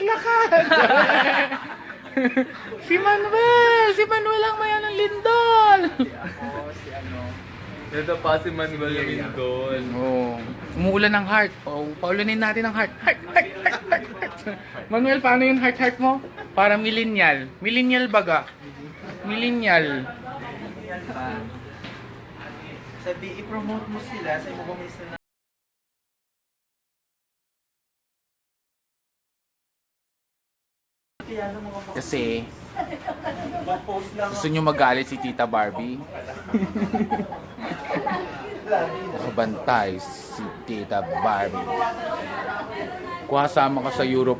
maglakad. Si Manuel ang may anong lindol. Si ano. Ito pa si Manuel Lindol. Oh, umuulan ng heart. Oh, paulanin natin ng heart. Heart. Manuel, paano yung heart mo? Para millennial. Millennial baga. Millennial. Sabi, i-promote mo sila sa mo gumis na Kasi mag-post lang gusto nyo magalit si Tita Barbie. Nakabantay si Tita Barbie. Kung kasama ka sa Europe,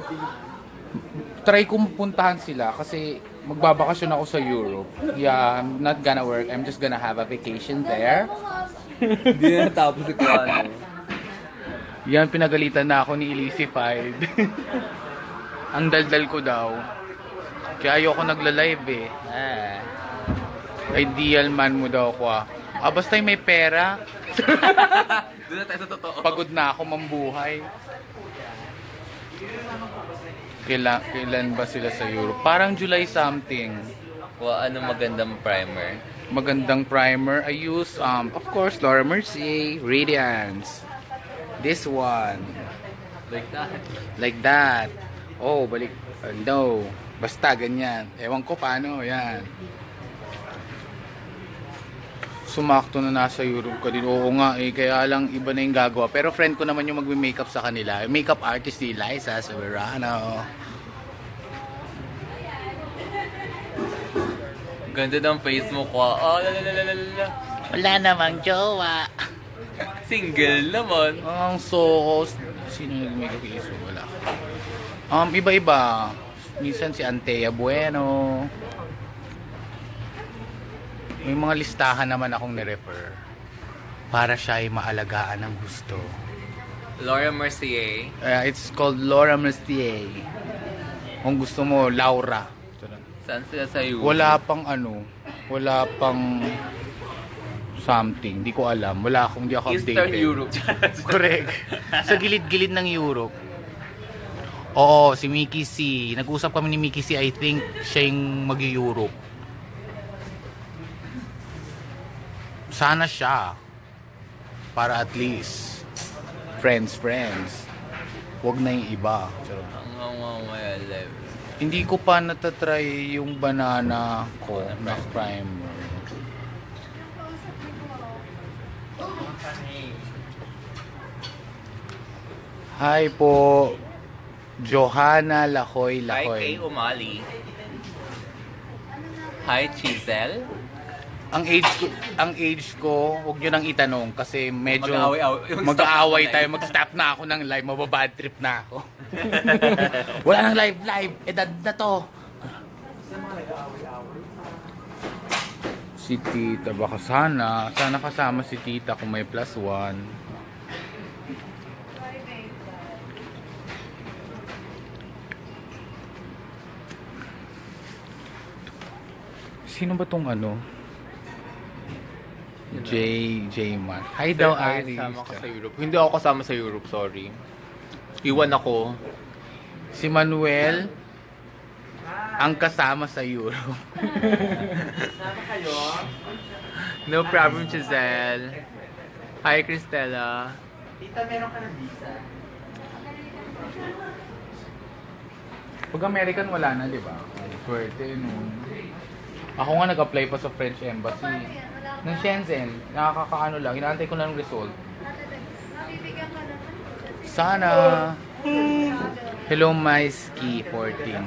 try kong puntahan sila kasi magbabakasyon ako sa Europe. Yeah, I'm not gonna work. I'm just gonna have a vacation there. Hindi na natapos ito ano. Yan, pinagalitan na ako ni Elisified. Ang daldal ko daw. Kaya ayoko nagla-live eh. Ideal man mo daw ako ah. Basta may pera. Doon na tayo sa totoo. Pagod na ako mambuhay. Kailan ba sila sa Europe? Parang July something. Ano magandang primer? Magandang primer. I use, of course, Laura Mercier Radiance. This one. Like that. Like that. Oh, balik. No. Basta ganyan. Ewan ko paano. Yan. Sumakto na nasa Europe ka din. Oo nga eh. Kaya lang iba na yung gagawa. Pero friend ko naman yung magme-makeup sa kanila. Makeup artist ni Liza Soberano. Ganda ng face mo ko. Oh, lalalala. Wala namang jowa. Single naman. Ang so sino nag-makeup iso? Wala. Iba-iba. Minsan si Antea Bueno. May mga listahan naman akong nirefer para siya ay maalagaan ng gusto. Laura Mercier. It's called Laura Mercier. Kung gusto mo, Laura. Saan sila sa Europe? Wala pang something. Di ko alam. Hindi ako updated. Eastern Europe. Correct. Sa gilid-gilid ng Europe. Oo, si Mickey C. Nag-usap kami ni Mickey C. I think siya yung mag-Europe. Sana siya. Para at least friends. Huwag na yung iba. Hindi ko pa natatry yung banana ko na primer. Hi po. Johanna Lahoy. Hi kay Umali. Hi Chisel. Ang age ko, huwag nyo nang itanong kasi medyo Mag-aaway tayo. Mag-stop na ako ng live. Mababad trip na ako. Wala nang live. Edad na to. Si Tita, baka sana kasama si Tita kung may +1. Sino ba tong ano? J Man. Hi daw, Aris. Kasama ka sa Europe. Hindi ako kasama sa Europe, sorry. Iwan ako. Si Manuel ang kasama sa Europe. Sama kayo. No problem, Giselle. Hi, Cristela. Tita, meron ka ng visa. Pag American, wala na, di ba? Swerte, no? Ako nga nag-apply pa sa French Embassy. Ng Shenzhen. Nakakakaano lang. Inaantay ko na ng result. Sana. Hello, MySki 14.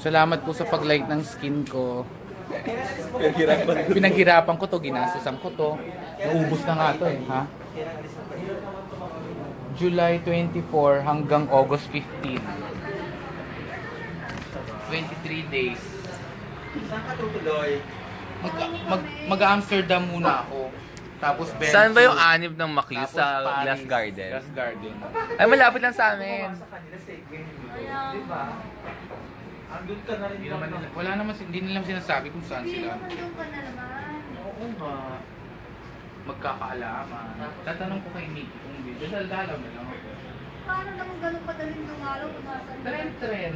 Salamat po sa pag-like ng skin ko. Pinaghirapan ko to. Ginastusan ko to. Naubos na nga to eh. Ha? July 24 hanggang August 15. 23 days. Saan ka tutuloy? Mag-Amsterdam muna ako. Tapos Belgium. Saan ba yung anib ng Macleod? Tapos Sa Paris. Glass Garden? Glass Garden. Ay, malapit lang sa amin. Sa kanila segment. Di ba? Andun ka na rin Wala naman, hindi nila sinasabi kung saan sila. Oo nga. Magkakaalaman. Tatanong ko kay Nick kung dito. Daldalaw na lang ako. paano naman ganun padaling dumalaw kung nasa Tren.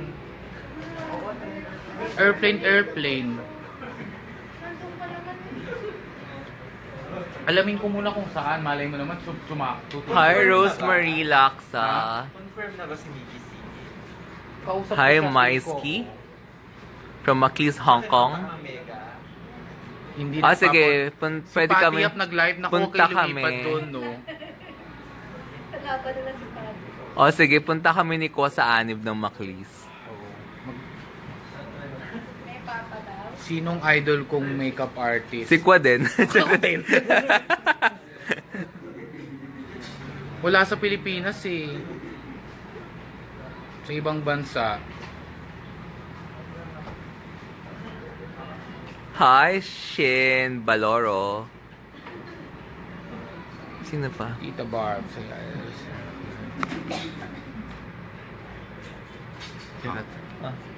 Airplane. nandun pa naman. Alamin ko muna kung saan. Malay mo naman, Hi, Rosemary Laksa. Confirm na ba si Mickey C? Kausap ko Hi, siya, Maisky. From Macleese, Hong Kong. Mega. Hindi Ah, nagpapa- sige. Si Pwede Patty kami. Up nag-live na punta kayo lumipat kami. doon, no? Wala pa nila si Patty. O sige, punta kami ni Ko sa anib ng Macleese. May papa daw. Sinong idol kong makeup artist? Si Kwa din. Wala sa Pilipinas eh. Sa ibang bansa. Hi, Shin Baloro. Sino pa? Tita Barb.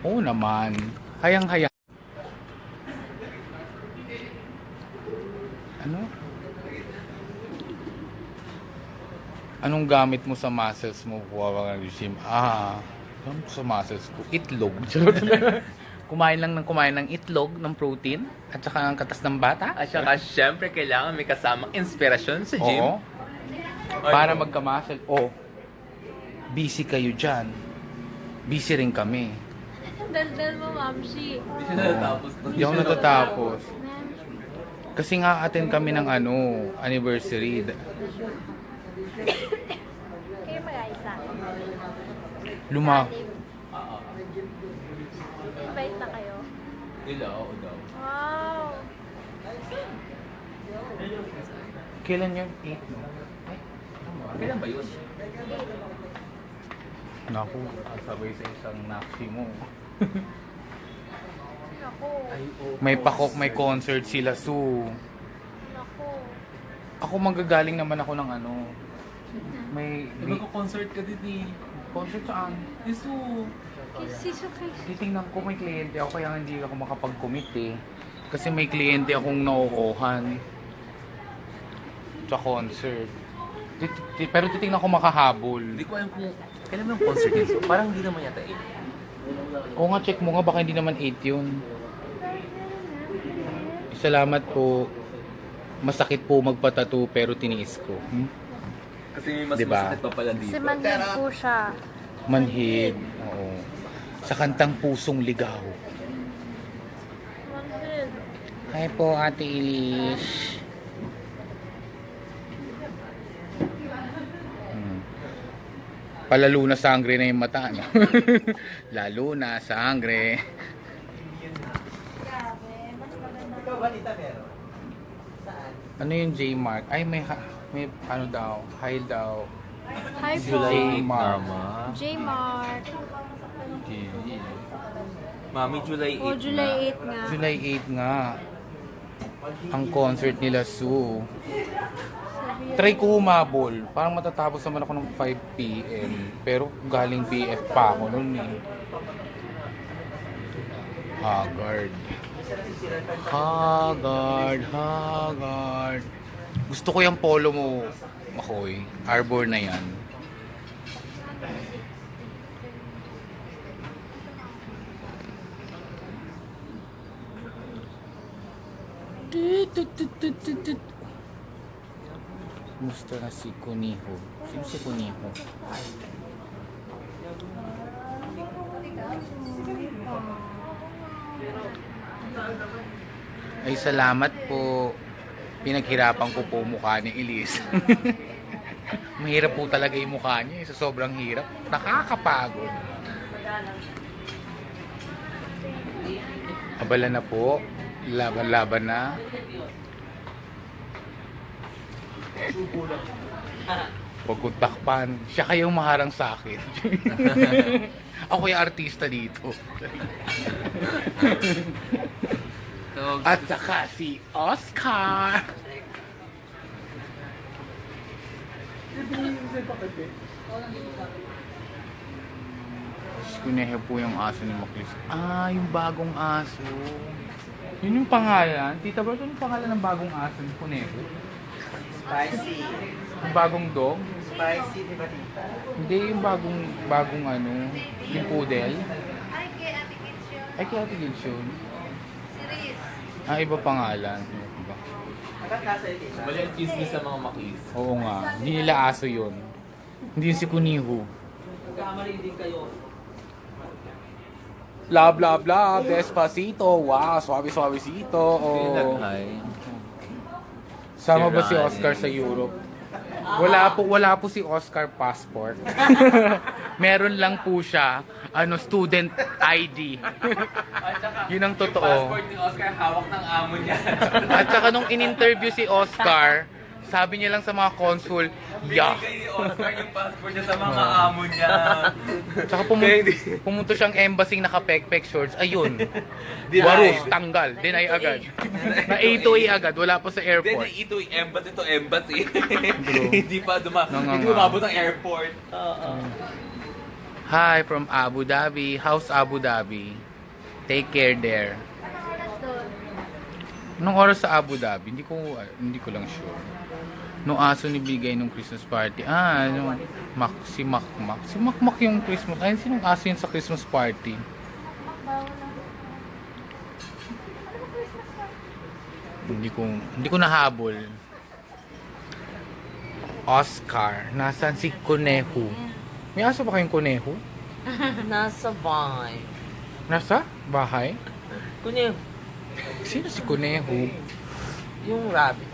Oo naman. Hayang-hayang. Ano? Anong gamit mo sa muscles mo? Kuha ka ng gym. Gamit sa muscles ko? Itlog. kumain ng itlog, ng protein, at saka ang katas ng bata. At saka, syempre, kailangan may kasamang inspirasyon sa gym. Oo. Para magka-muscle. Busy kayo dyan. Busy rin kami. Daldal mo, Mamshi. Hindi ako natatapos. Kasi nga attend kami ng anniversary. Kayo mag-aisa. Luma. Invite na kayo. Oo daw. Wow! Kailan yung 8, no? Kailan ba yun? Naku, sabay sa isang naksi mo. Naku. May concert sila, Su. Naku. Ako manggagaling naman ako ng May Magko-concert ka din eh. concert saan? Isu. Kisiso kiss. Titingnan ko may kliyente ako kaya hindi ako makapag-commit eh. Kasi may kliyente akong nauukuhan sa concert. Pero titingnan ko makahabol. Hindi ko alam kung kailan ba yung concert yun. So, parang hindi naman yata eh. Oo nga, check mo nga. Baka hindi naman 8 yun. Salamat po. Masakit po magpatato pero tiniis ko. Kasi may mas Diba? masakit pa pala dito. Si Manhid po siya. Manhid. Oo. Sa kantang Pusong Ligaw. Manhid. Hi po, Ate Ilish. Palalo na sangre na yung mata, no? Lalo na sangre. Ikaw ba, Tita, meron? Saan? Ano yung J-Mark? Ay, may ano daw, high daw. Hi po. July 8 Mama. J-Mark. Mami, July 8 O, July 8 nga. July 8 nga. Ang concert nila, Su. Try ko humabol. Parang matatapos naman ako ng 5 p.m. Pero galing PF pa ako nun eh. Haggard. Gusto ko yung polo mo, Makoy. Arbor na yan. Gusto na si Kuniho. Sino si Kuniho? Ay, salamat po. Pinaghirapan ko po mukha ni Elise. Mahirap po talaga yung mukha niya. Sa sobrang hirap. Nakakapagod. Abala na po. Laban-laban na. Huwag kong takpan. Siya kayong maharang sa akin. Ako yung artista dito. At saka si Oscar. Kunehe po yung aso ni Maclis. Yung bagong aso. Yun yung pangalan. Tita Bert, ano yung pangalan ng bagong aso ni Kunehe? Spicy. Yung bagong dog? Spicy, di ba tita? Hindi yung bagong ano, yung poodle. Ay, kay Ate Kids yun. Ay, kaya tigil yun. Si Riz. Ah, iba pangalan. Iba. Hanggang nasa yung tita. Mali ang chismis sa mga makis. Oo nga, hindi nila aso yun. Hindi yun si Kuniho. Nagkamali din kayo. Love, love, love, Despacito. Wow, suave-suavecito. Oh. Sama ba si Oscar sa Europe? Wala po si Oscar passport. Meron lang po siya, student ID. Yun ang totoo. Passport ni Oscar, hawak ng amo niya. At saka nung in-interview si Oscar, sabi niya lang sa mga consul, yeah. Binigay ni Oscar yung passport niya sa mga amo niya. Tsaka pumunta siyang embassy naka-pek-pek shorts. Ayun. Deny. Warus, tanggal. Deny agad. Na A to A agad. Wala pa sa Then, airport. ito yung embassy to embassy. Bro. Hindi pa hindi umabot ang airport. Hi from Abu Dhabi. How's Abu Dhabi? Take care there. Anong oras doon? Anong oras sa Abu Dhabi? Hindi ko lang sure. Nung aso ni bigay nung Christmas party. Si Makmak. Si Makmak yung Christmas. Ayun, sinong aso yun sa Christmas party? Bawal lang. Ano ba Christmas na? Hindi ko nahabol. Oscar. Nasaan si Kuneho? May aso ba kayong Kuneho? Nasa bahay. Nasa bahay? Kunya, Sino si Kuneho? yung rabbit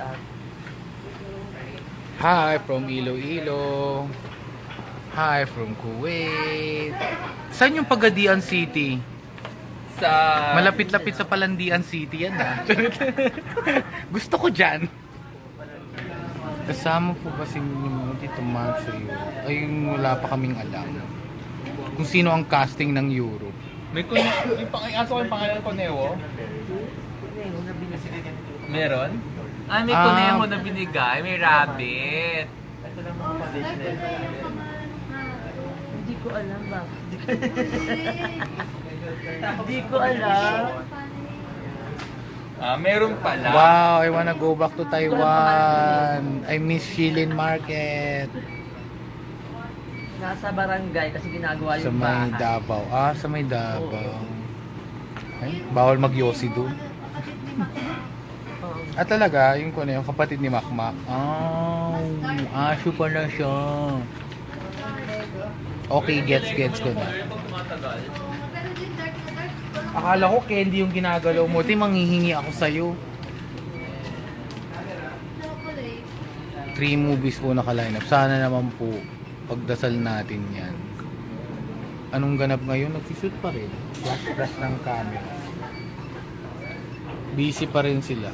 Hi from Iloilo. Hi from Kuwait. Saan yung Pagadian City? Sa... Malapit-lapit sa Palandian City yan Gusto ko dyan. Kasama po ba si Tito Mark sa Europe? Ay, wala pa kaming alam. Kung sino ang casting ng Europe. May aso ko yung pangalan ko, Neo? Meron? Ay, may kuneho na binigay. May rabbit. Oh, nagkagay yung pangalan na. Hindi ko alam ba? Hindi ko alam. Meron pala. Wow, I wanna go back to Taiwan. I miss Shilin Market. Nasa barangay kasi ginagawa Sa yung may bahay. Davao. Sa may Davao. Ay, bawal mag-yosi doon. Oo. Talaga, yung yung kapatid ni Makmak. Aso pala siya. Okay, gets ko na. Pero din dark na dark. Akala ko candy yung ginagalaw mo. Manghihingi ako sa'yo. Chocolate. 3 movies po naka-line up. Sana naman po pagdasal natin yan. Anong ganap ngayon? Nagsishoot pa rin. Flash ng camera. Busy pa rin sila.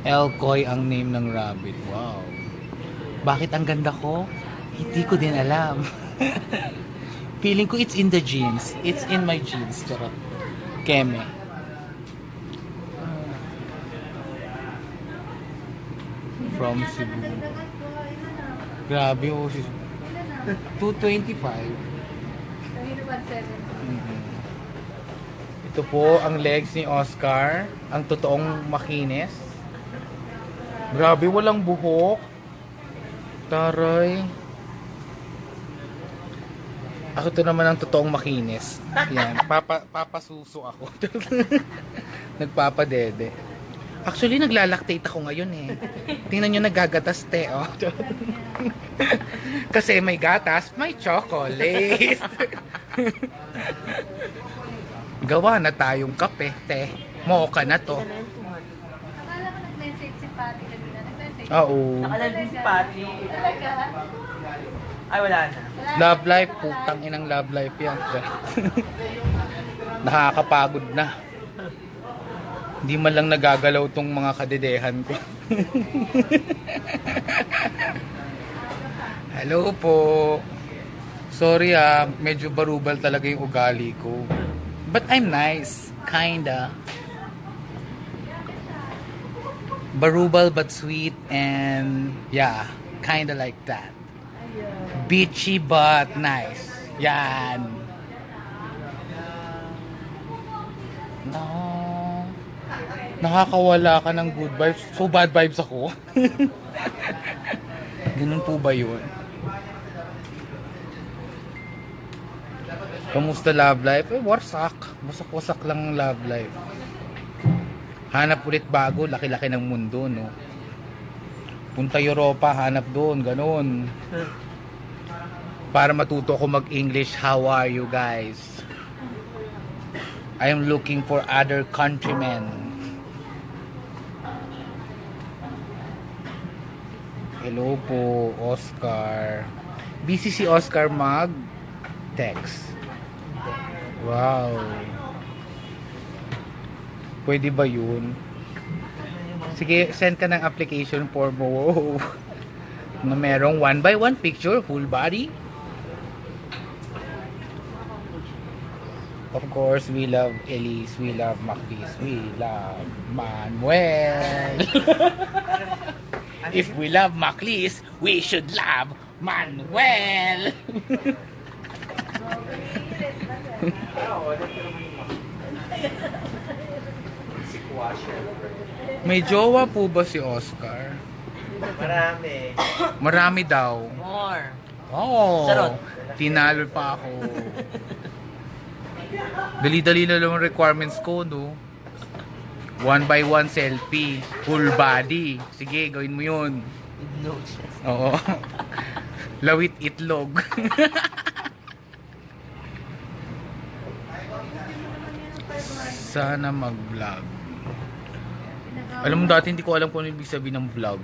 Elkoy ang name ng rabbit. Wow. Bakit ang ganda ko? Hindi ko din alam. Feeling ko it's in the genes. It's in my genes. Charot. Keme. From Cebu. Grabe oh. 225. Kanino ba 7? Ito po ang legs ni Oscar. Ang totoong makinis. Grabe, walang buhok. Taray. Ako to naman ang totoong makinis. Yan, papasuso ako. Nagpapadede. Actually, naglalactate ako ngayon eh. Tingnan nyo, nagagatas te, oh. Kasi may gatas, may chocolate. Gawa na tayong kape, te. Mocha na to. Akala ko nag-message si Patty kanina. Nag-message. Oo. Nakalandin si Patty. Talaga? Ay, wala na. Love life, putang inang love life yan. Nakakapagod na. Hindi man lang nagagalaw tong mga kadedehan ko. Hello po. Sorry medyo barubal talaga yung ugali ko. But I'm nice, kinda. Barubal but sweet and yeah, kinda like that. Bitchy but nice. Yan. No. Nakakawala ka ng good vibes. So bad vibes ako. Ganun po ba yun? Kamusta love life? Eh, warsak. Wasak-wasak lang ang love life. Hanap ulit bago, laki-laki ng mundo, no? Punta Europa, hanap doon, ganun. Para matuto ko mag-English, how are you guys? I am looking for other countrymen. Hello po, Oscar. Busy si Oscar mag-text. Wow. Pwede ba yun? Sige, send ka ng application form mo. Wow. Na merong 1x1 picture, full body. Of course, we love Elise, we love Macvis, we love Manuel. If we love Maclis, we should love Manuel. May jowa po ba si Oscar? Marami. Marami daw. More. Oh, Charot. tinalo pa ako. Dali-dali na lang ang requirements ko, no? 1x1 selfie, full body. Sige, gawin mo yun. Itlog siya. Oo. Lawit itlog. Sana mag-vlog. Alam mo, dati hindi ko alam kung ano ibig sabihin ng vlog.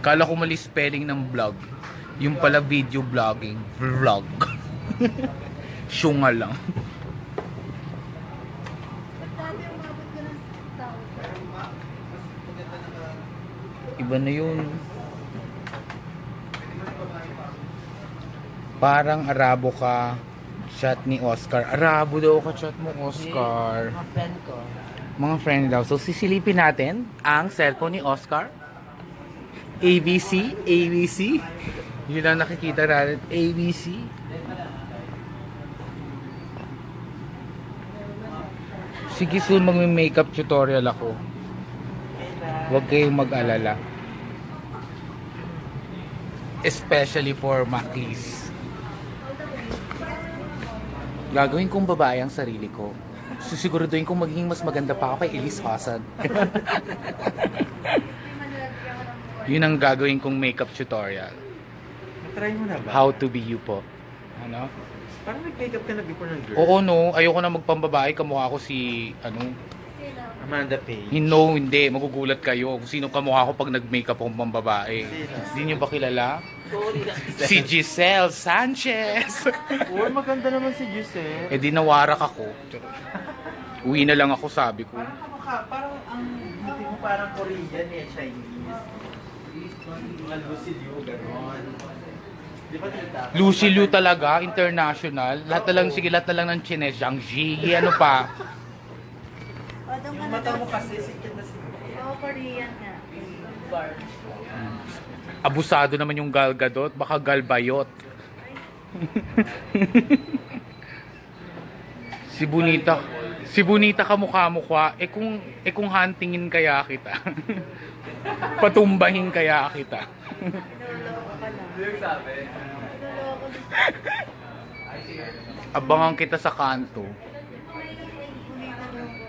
Kala ko mali spelling ng vlog. Yung pala video vlogging. Vlog. Syunga lang. Iba na yun. Parang Arabo ka. Chat ni Oscar. Arabo daw ka chat mo, Oscar. Mga friend ko. Mga friend daw. So, sisilipin natin ang cellphone ni Oscar. ABC. ABC. Yun lang nakikita natin. ABC. Sige, soon magme-makeup tutorial ako. Huwag kayong mag-alala. Especially for Maclis. Gagawin kong babae ang sarili ko. Susiguraduhin kong magiging mas maganda pa ako kay Elise Hassan. Yun ang gagawin kong makeup tutorial. Try mo na ba? How to be you po. Ano? Parang nag-makeup ka na before ng girl. Oo, no. Ayoko na magpambabae. Kamukha ko si, Amanda Page. hindi. Magugulat kayo kung sino kamukha ko pag nag-makeup akong pambabae. Hindi niyo ba kilala? Si Giselle Sanchez. Oh, maganda naman si Giselle. Eh di nawarak ako. Uwi na lang ako, sabi ko. Parang ang beauty mo parang Korean eh, Chinese. Mga Lucy Liu, gano'n. Di ba tita? Lucy Liu talaga, international. Lahat na lang, sige, lahat na lang ng Chines. Zhang Ji, ano pa. Yung mata mo kasi sikat na sikat. Oo, Korean nga. Abusado naman yung Gal Gadot, baka Galbayot. Si Bonita kamukha-mukha, kung huntingin kaya kita. Patumbahin kaya kita. Niloloko ka lang. Niloloko. Abangan kita sa kanto.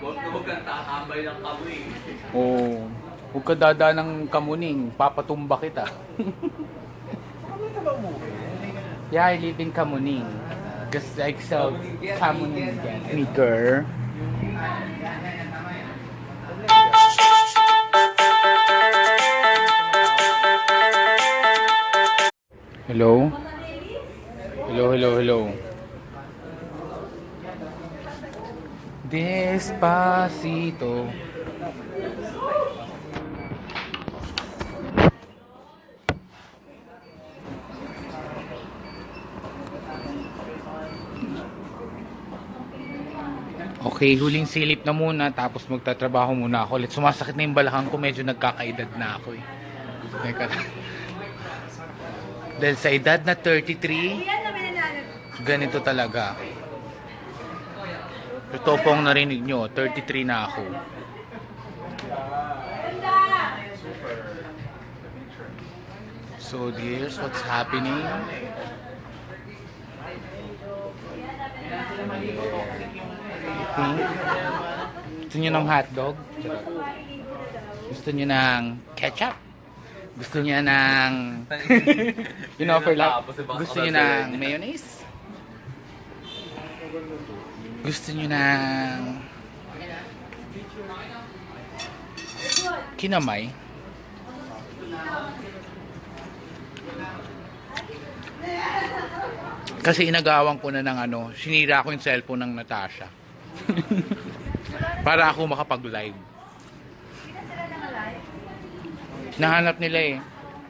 Huwag kang tatambay ng kamoy. Oo. Huwag ka dada ng kamuning, papatumba kita. Ano ka ba umuwi? Yeah, I live in Kamuning. Just like so, Kamuning maker. Hello? Hello. Despacito. Okay, huling silip na muna tapos magtatrabaho muna ako ulit. Sumasakit na yung balakang ko, medyo nagkakaedad na ako eh. Teka lang. Dahil sa edad na 33, ganito talaga. Totoo pong narinig nyo, 33 na ako. So here's what's happening. Gusto nyo ng hotdog? Gusto nyo ng ketchup? Gusto nyo ng in-offer lang? Gusto nyo ng mayonnaise? Gusto nyo ng kinamay? Kasi inagawan ko na ng sinira ko yung cellphone ng Natasha. Para ako makapag-live. Nahanap nila eh.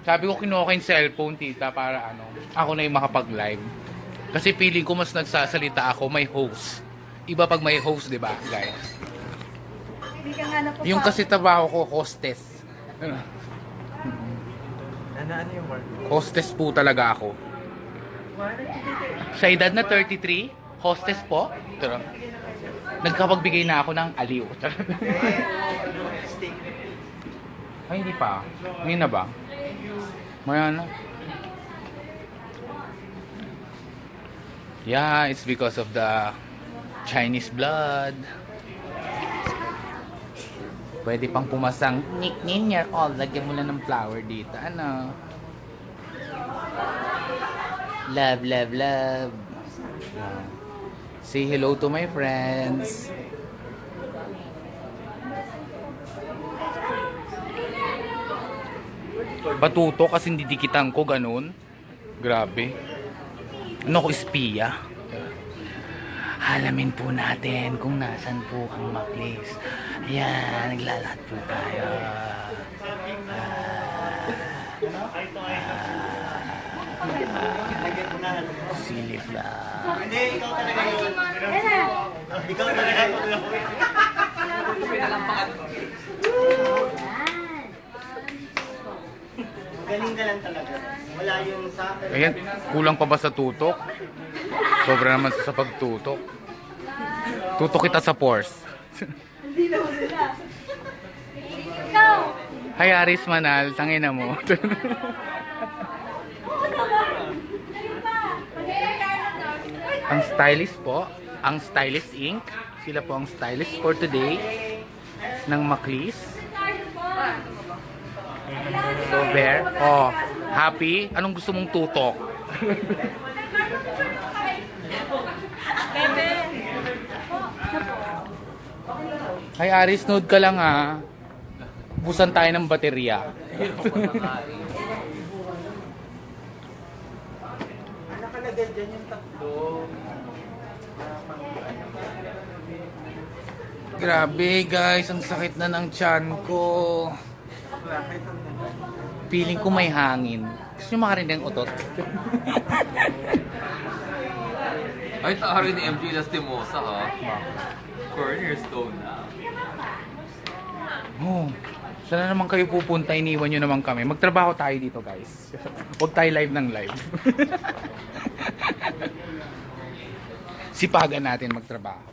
Sabi ko kinuha ko yung cellphone, tita, para ako na yung makapag-live. Kasi feeling ko mas nagsasalita ako, may host. Iba pag may host, di ba, guys? Yung kasi trabaho ko, hostess. Ano yung work? Hostess po talaga ako. Sa edad na 33, hostess po. Pero, nagkapagbigay na ako ng aliw. Ay, hindi pa. Ngayon na ba? Maya na. Yeah, it's because of the Chinese blood. Pwede pang pumasang nickname year old. Lagyan mo lang ng flower dito. Love, love, love. Say hello to my friends. Batuto kasi didikitan ko ganun. Grabe. Ano ko, espiya? Halamin po natin kung nasan po ang Maclis. Ayan, naglalakad po tayo. Silip lang. Hindi, ikaw talaga yun. Ikaw talaga yun. Galing ka lang talaga. Wala yung sa akin. Ayan, kulang pa ba sa tutok? Sobra naman sa pagtutok. Tutok kita sa pores. Hindi naman sila. Ikaw! Hi Aris Manal, tangina mo. Oo naman! Ano ba? Ang stylist po, ang Stylist Inc. Sila po ang stylist for today ng Maclis. So there, oh, happy? Anong gusto mong tutok? Bebe! Hi Aris, nood ka lang ha. Busan tayo ng baterya. Nakalagay dyan yung tatlo. Grabe guys, ang sakit na ng tiyan ko. Bakit ang naman? Feeling ko may hangin. Gusto nyo makarinig ng utot? Ay, taari ni MJ Lastimosa ha. Cornerstone na. Oh, saan na naman kayo pupunta? Iniwan nyo naman kami. Magtrabaho tayo dito guys. Huwag tayo live ng live. Sipagan natin magtrabaho.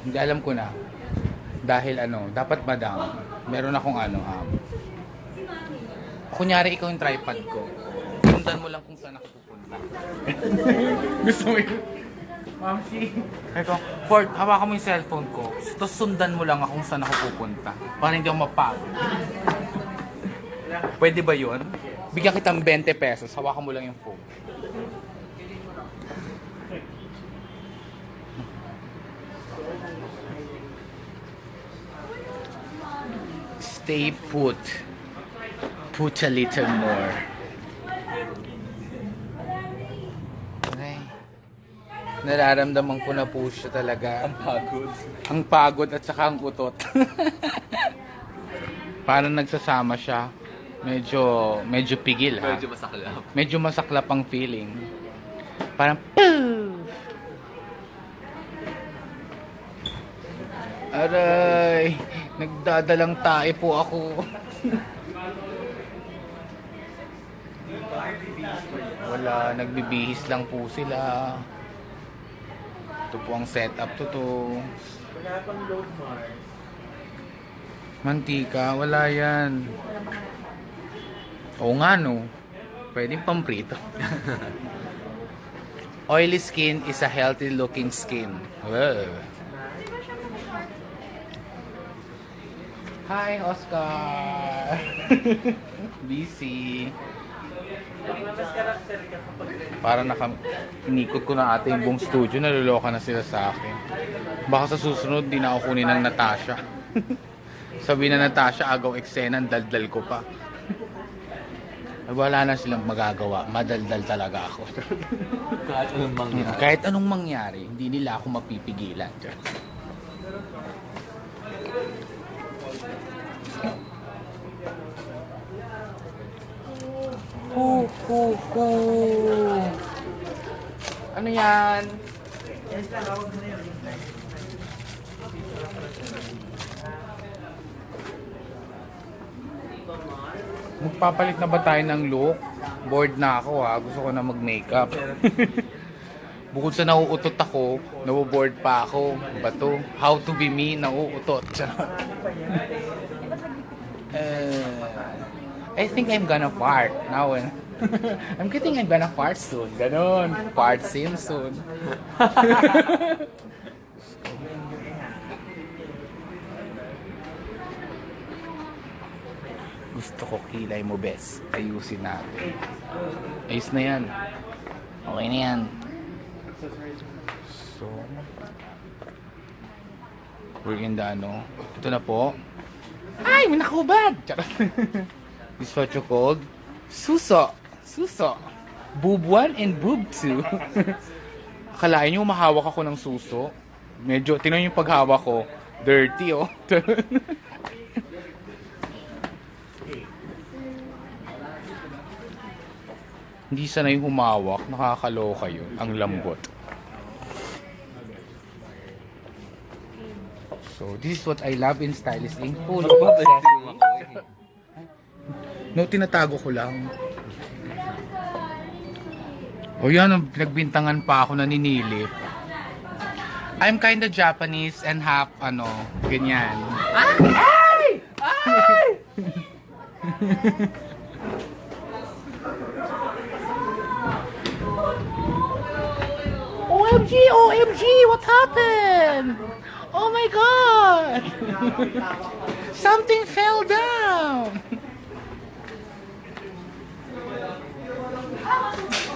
Hindi, alam ko na. Dahil dapat madam, meron akong kunyari ikaw yung tripod ko. Sundan mo lang kung saan ako pupunta. Gusto mo yun? Mamsi. Ito, Ford, hawakan mo yung cellphone ko. Tapos sundan mo lang ako kung saan ako pupunta. Para hindi ako mapagod. Pwede ba yun? Bigyan kitang 20 pesos, hawakan mo lang yung phone. Stay put. Put a little more. Okay. Nararamdaman ko na po siya talaga. Ang pagod. Ang pagod at saka ang utot. Parang nagsasama siya. Medyo pigil ha. Medyo masaklap. Medyo masaklap ang feeling. Parang poof! Aray! Nagdadalang tae po ako. Wala, nagbibihis lang po sila. Ito po ang setup to. Wala pang load mark. Mantika, wala yan. Oo nga no. Pwedeng pamprito. Oily skin is a healthy looking skin. Wow. Hi, Oscar! Busy. Para inikot ko na ate yung buong studio, naluloka na sila sa akin. Baka sa susunod, di na ako kunin ng Natasha. Sabi na Natasha, agaw eksena, daldal ko pa. Wala na silang magagawa. Madaldal talaga ako. Kahit anong mangyari. Kahit anong mangyari, hindi nila ako mapipigilan. Ano yan? Magpapalit na ba tayo ng look? Bored na ako ha. Gusto ko na mag-makeup. Bukod sa nauutot ako, naboboard pa ako. Bato, how to be me, nauutot. I think I'm gonna fart now. I'm getting I'm gonna fart soon. Ganon. Fart Simpson. Gusto ko kilay mo, bes. Ayusin natin. Ayos na yan. Okay na yan. So, we're in the ano. Ito na po. Ay, may nakahubad! Charot. This is what you called suso. Suso. Boob 1 and boob 2. Akalain nyo, mahawak ako ng suso. Medyo, tingnan yung paghawak ko. Dirty, oh. Hindi sanay humawak. Nakakaloka yun. Ang lambot. So, this is what I love in stylist ink. Oh, no, tinatago ko lang. O yan, nagbintangan pa ako na ninilip. I'm kinda Japanese and half, ano, ganyan. Ay! Ay! OMG! OMG! What happened? Oh my God! Something fell down!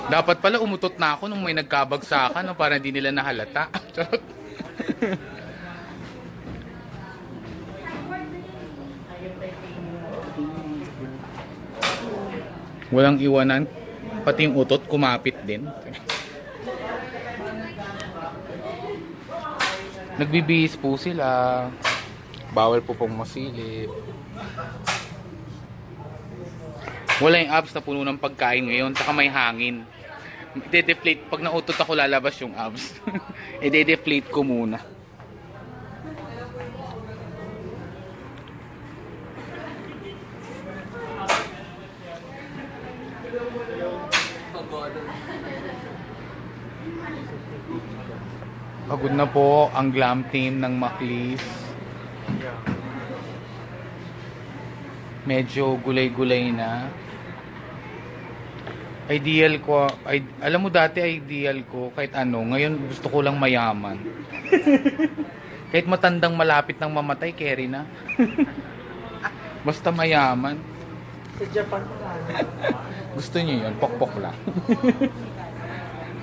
Dapat pala umutot na ako nung may nagkabagsakan no, para hindi nila nahalata. Walang iwanan. Pati yung utot kumapit din. Nagbibihis po sila. Bawal po pong masilip. Wala yung abs na puno ng pagkain ngayon. Saka may hangin. I-deflate. Pag nautot ako lalabas yung abs. I-deflate ko muna. Pagod na po ang glam team ng Maclis. Medyo gulay-gulay na. Ideal ko, alam mo dati ideal ko kahit ano, ngayon gusto ko lang mayaman. Kahit matandang malapit ng mamatay, carry na. Basta mayaman. Sa Japan pa. Gusto niyo yun, pokpok lang.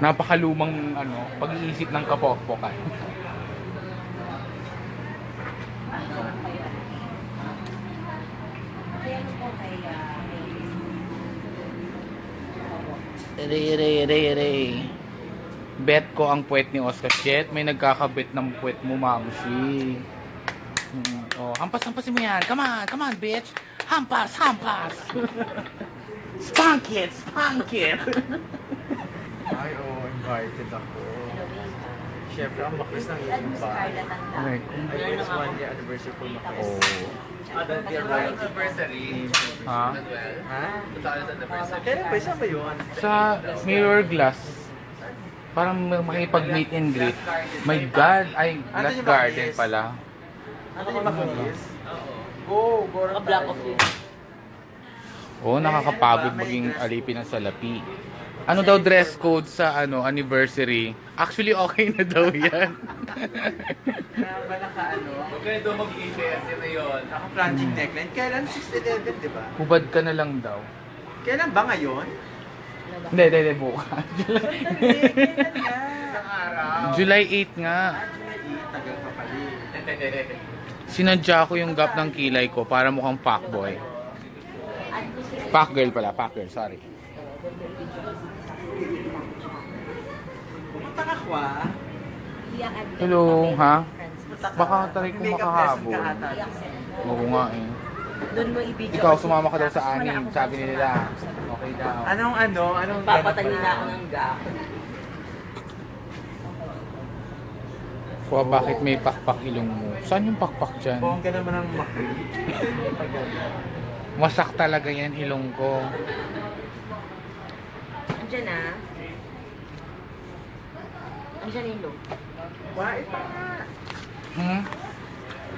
Napakalumang ano, pag-iisip ng kapokpokan. Aray. Bet ko ang puwet ni Oscar. Jet, may nagkakabit ng puwet mo, Mamsi. Oh, hampasin mo yan. Come on, bitch. Hampas. Spunk it. Ay, oo, invited ako. Siyempre, ang Maclis ng iyong bahay. Ay, it's 1 year anniversary po Maclis. Oh. Anniversary. Ha? Ha? Anniversary. Kailan ba? Saan ba yun? Sa Mirror Glass. Parang makipag-meet and greet. My God, ay, Ano Glass yung Garden Maclis? pala. Ano yung Maclis? Go, Black of you. Oo, nakakapagod maging alipin ng salapi. Ano daw dress code sa anniversary? Actually, okay na daw yan. Kaya ba naka Huwag kayo doon mag-EPS na yun. naka-plunging neckline. Kailan 6/11, di ba? Hubad ka na lang daw. Kailan ba ngayon? Hindi, bukas. Kailan nga? Isang araw. July 8 nga. Tagal pa pala. Sinadya ko yung gap ng kilay ko para mukhang fuckboy. Fuckgirl pala, fuckgirl, sorry. Pumunta ka kwa. Hello, ha? Pumunta ka. Baka taray ko May makeup makahabol. lesson ka ata. Oo nga eh. Doon mo i-video. Ikaw, sumama ka daw sa anim, sabi nila. Okay daw. Anong Papatayin na ako ng gap. Kuha, bakit may pakpak ilong mo? Saan yung pakpak dyan? Bongga naman ang makri. Wasak talaga yan ilong ko. Andiyan na. Andiyan yung look. Why pa?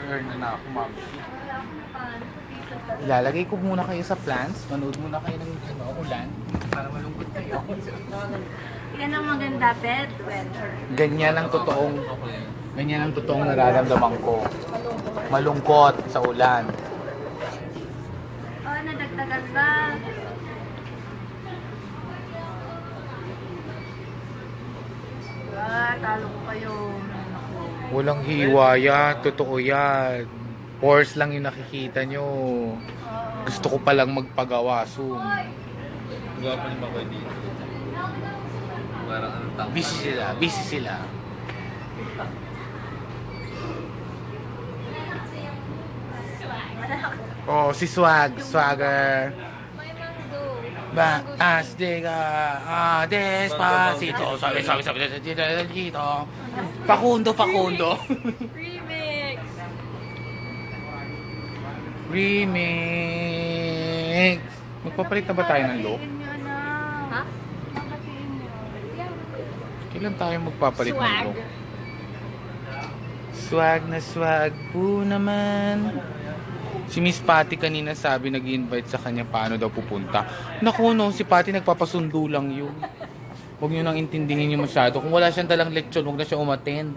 Learn na ako, ma'am. Ilalagay ko muna kayo sa plants. Manood muna kayo ng ulan. Para malungkot kayo. Yan ang maganda, bed weather. Ganyan ang totoong nararamdaman ko. Malungkot sa ulan. Oh, nadagdagan ba? Talo ko kayo. Ako. Walang hiwa yan. Totoo yan. Pores lang yung nakikita nyo. Gusto ko palang magpagawa soon. Gwapo ni Makoy dito. Parang anong tangka. Busy sila. Oh, si Swagger. May mango. Ba, asdiga, despacito. Sabi, dito. Facundo. Remix. Remix. Magpapalit na ba tayo ng look? Makatiin nyo na. Ha? Makatiin nyo. Kailan tayo magpapalit ng Swag. look? Swag na swag po naman. Si Miss Patty kanina sabi nag-invite sa kanya paano daw pupunta. Naku no, si Patty nagpapasundo lang yun. Huwag nyo nang intindihin yung masyado. Kung wala siyang dalang leksyon, huwag na siya umattend.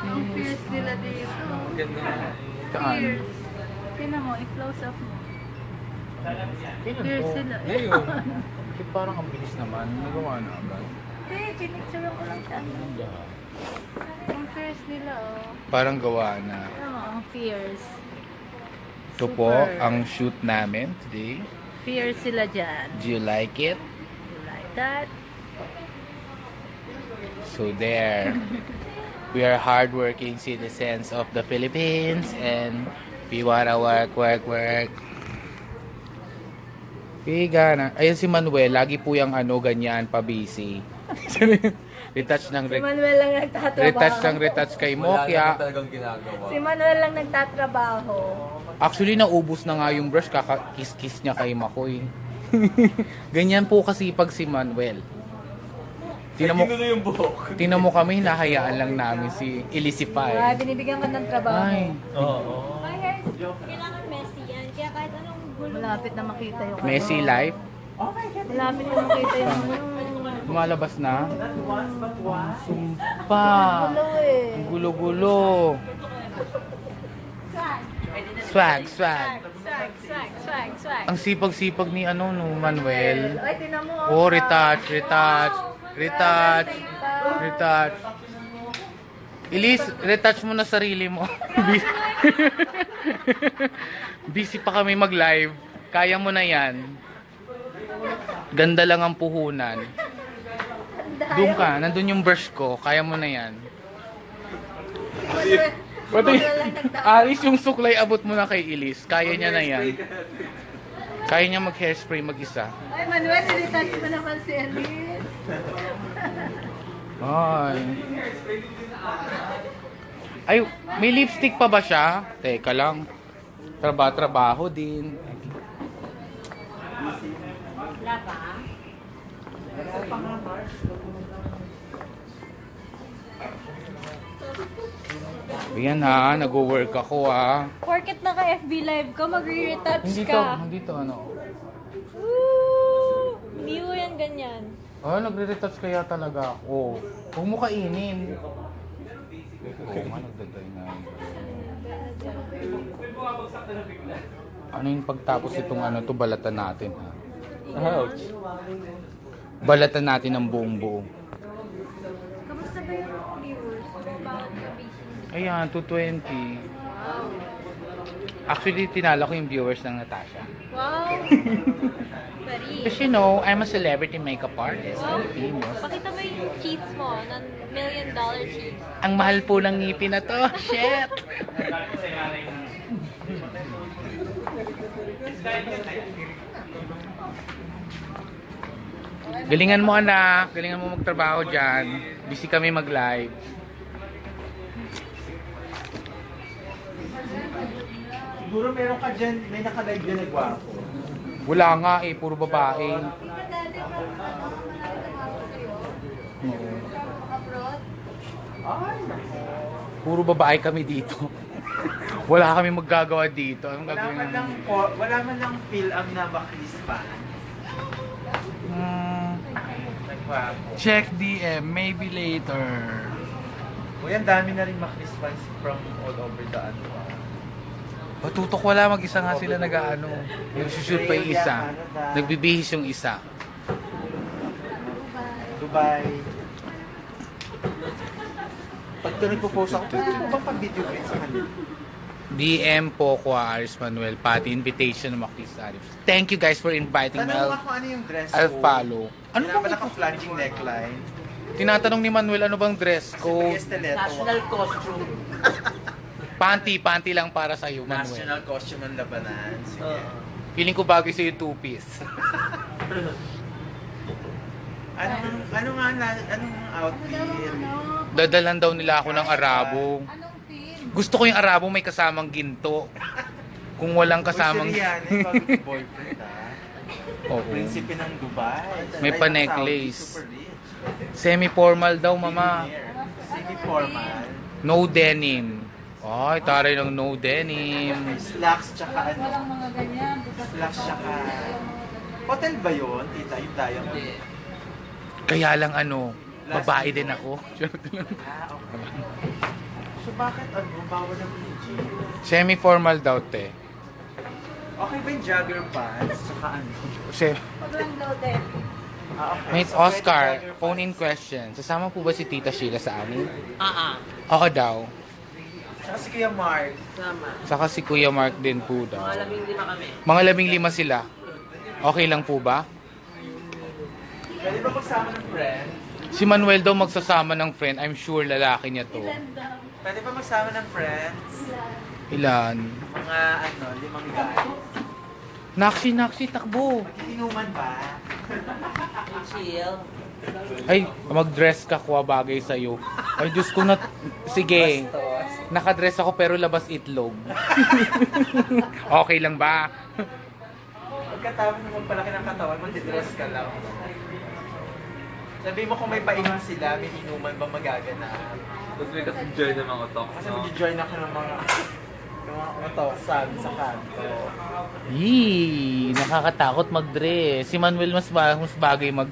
Ang fierce nila dito. Saan? Fierce. Tingnan mo, i-close up mo. Fierce sila. Ngayon. Kasi parang ang bilis naman. Nagawa na agad. Hindi, pinicture ko lang siya. Ang fierce nila, oh. Parang gawa na. Ano, ang fierce. Ito po Super. ang shoot namin today. Fierce sila dyan. Do you like it? You like that? So there. We are hardworking citizens of the Philippines and we wanna work. We gonna. Ayun si Manuel, lagi po yung ganyan, pa-busy. retouch ng Si Manuel lang nagtatrabaho. retouch kay Wala Mokya. naman talagang ginagawa. Si Manuel lang nagtatrabaho. Actually, naubos na nga yung brush, kaka-kiss-kiss niya kay Makoy. Ganyan po kasi pag si Manuel. Yung buhok. Tinan mo kami, nahayaan lang namin si Ay, Elisipay. binibigyan ka ng trabaho. Ay, Oo. My hair, kailangan messy yan. Kaya kahit anong gulo. Malapit na makita yung messy life. Malapit na makita yung Lumalabas na. Once but once. Sumpa. gulo eh. Ang gulo-gulo. Swag. Swag. Ang sipag-sipag ni Manuel. Ay, tinan mo. Oh, retouch. Elise, retouch mo na sarili mo. Busy pa kami mag-live. Kaya mo na yan. Ganda lang ang puhunan. Doon ka, nandun yung brush ko. Kaya mo na yan. Pati, alis yung suklay, abot mo na kay Elise. Kaya niya na yan. Kaya niya mag-hairspray mag-isa. Ay, Manuel, retouch mo naman si Elise. Ay, may lipstick pa ba siya? Teka lang. Trabaho din. Wala ba? Ayan ha, nag-work ako ha. Porket naka-FB live ka, magre-retouch Hindi to, ka. hindi to ano. Woo! Hindi mo yan ganyan. Ah, nagre-retouch kaya talaga ako. Huwag mo kainin. Oo nga, nagdaday na yun. Ano yung pagtapos itong ano to, balatan natin ha? Ouch. Balatan natin ng buong buo. Kamusta ba yung viewers? Bakit ka busy? Ayan, 220. Actually, tinala ko yung viewers ng Natasha. Wow! Sorry. Because you know, I'm a celebrity makeup artist. I'm famous. Pakita mo yung cheats mo, ng $1 million cheats. Ang mahal po ng ngipin na to. Shit! Galingan mo anak. Galingan mo magtrabaho dyan. Busy kami mag-live. Siguro meron ka dyan, may naka-live dyan na gwapo. Wala nga eh. Puro babae. Oo. Ay, Puro babae kami dito. Wala kami magagawa dito. Anong wala gagawin man lang namin? po, wala man lang feel ang nabaklispan. Nagwapo. Check DM. Maybe later. Uy, ang dami na rin maklispan from all over the ano. Patutok wala, mag-isa nga sila nag-ano. Nagsushoot pa yung isa. Nagbibihis yung isa. Dubai. Pagka nagpo-post ako, pwede mo bang pag-video rin sa kanila? DM po ko Aris Manuel, pati invitation ng Makis Arif. Thank you guys for inviting me. Tanong ako ano yung dress ko. I'll follow. Ano Ano ba bang naka-flanging neckline? tinatanong ni Manuel ano bang dress code? National costume. Panty lang para sa iyo, Manuel. National costume ng labanan. Sige. Feeling ko bagay sa iyo two-piece. Anong outfit? Dadalan daw nila ako ng Arabo. Gusto ko yung Arabo may kasamang ginto. Kung walang kasamang... Uy, si Rihanna, yung bagong boyfriend Oo. Prinsipe ng Dubai. May Ay, pa-necklace. Saudi, super rich. Semi-formal daw, mama. Semi-formal. No denim. Ay, taray ng no denim. Slacks tsaka ano. Slacks tsaka... Hotel ba yun, tita? Yung diamond? Kaya lang ano, babae din ako. Ah, okay. So bakit ano, bawal ang PG? Semi-formal daw, te. Okay ba yung jogger pants? Tsaka ano? Kasi, Ah, okay. may So, Oscar, pwede jogger phone in pants. question. Sasama po ba si Tita Sheila sa amin? Ah. Oo daw. Tsaka si Kuya Mark. Sama. Saka si Kuya Mark din po daw. Mga 15 kami. Mga 15 sila. Okay lang po ba? Pwede ba magsama ng friend? Si Manuel daw magsasama ng friend. I'm sure lalaki niya to. Pwede ba magsama ng friends? Ilan? Mga ano, 5 guys. Naksi, takbo. Inuman ba? Chill. Ay, mag-dress ka, kuha bagay sa'yo. Ay, Diyos ko na... Sige. Nakadress ako pero labas itlog. Okay lang ba? Pagkatapos na magpalaki ng katawan, mag-dress ka lang. Sabi mo kung may painom sila, may inuman ba magaganap? Tapos may kasi-join ng mga talks, Kasi no? mag-join ako ng mga utosan sa kanto. Yee, nakakatakot mag-dress. Si Manuel mas bagay mag-dress.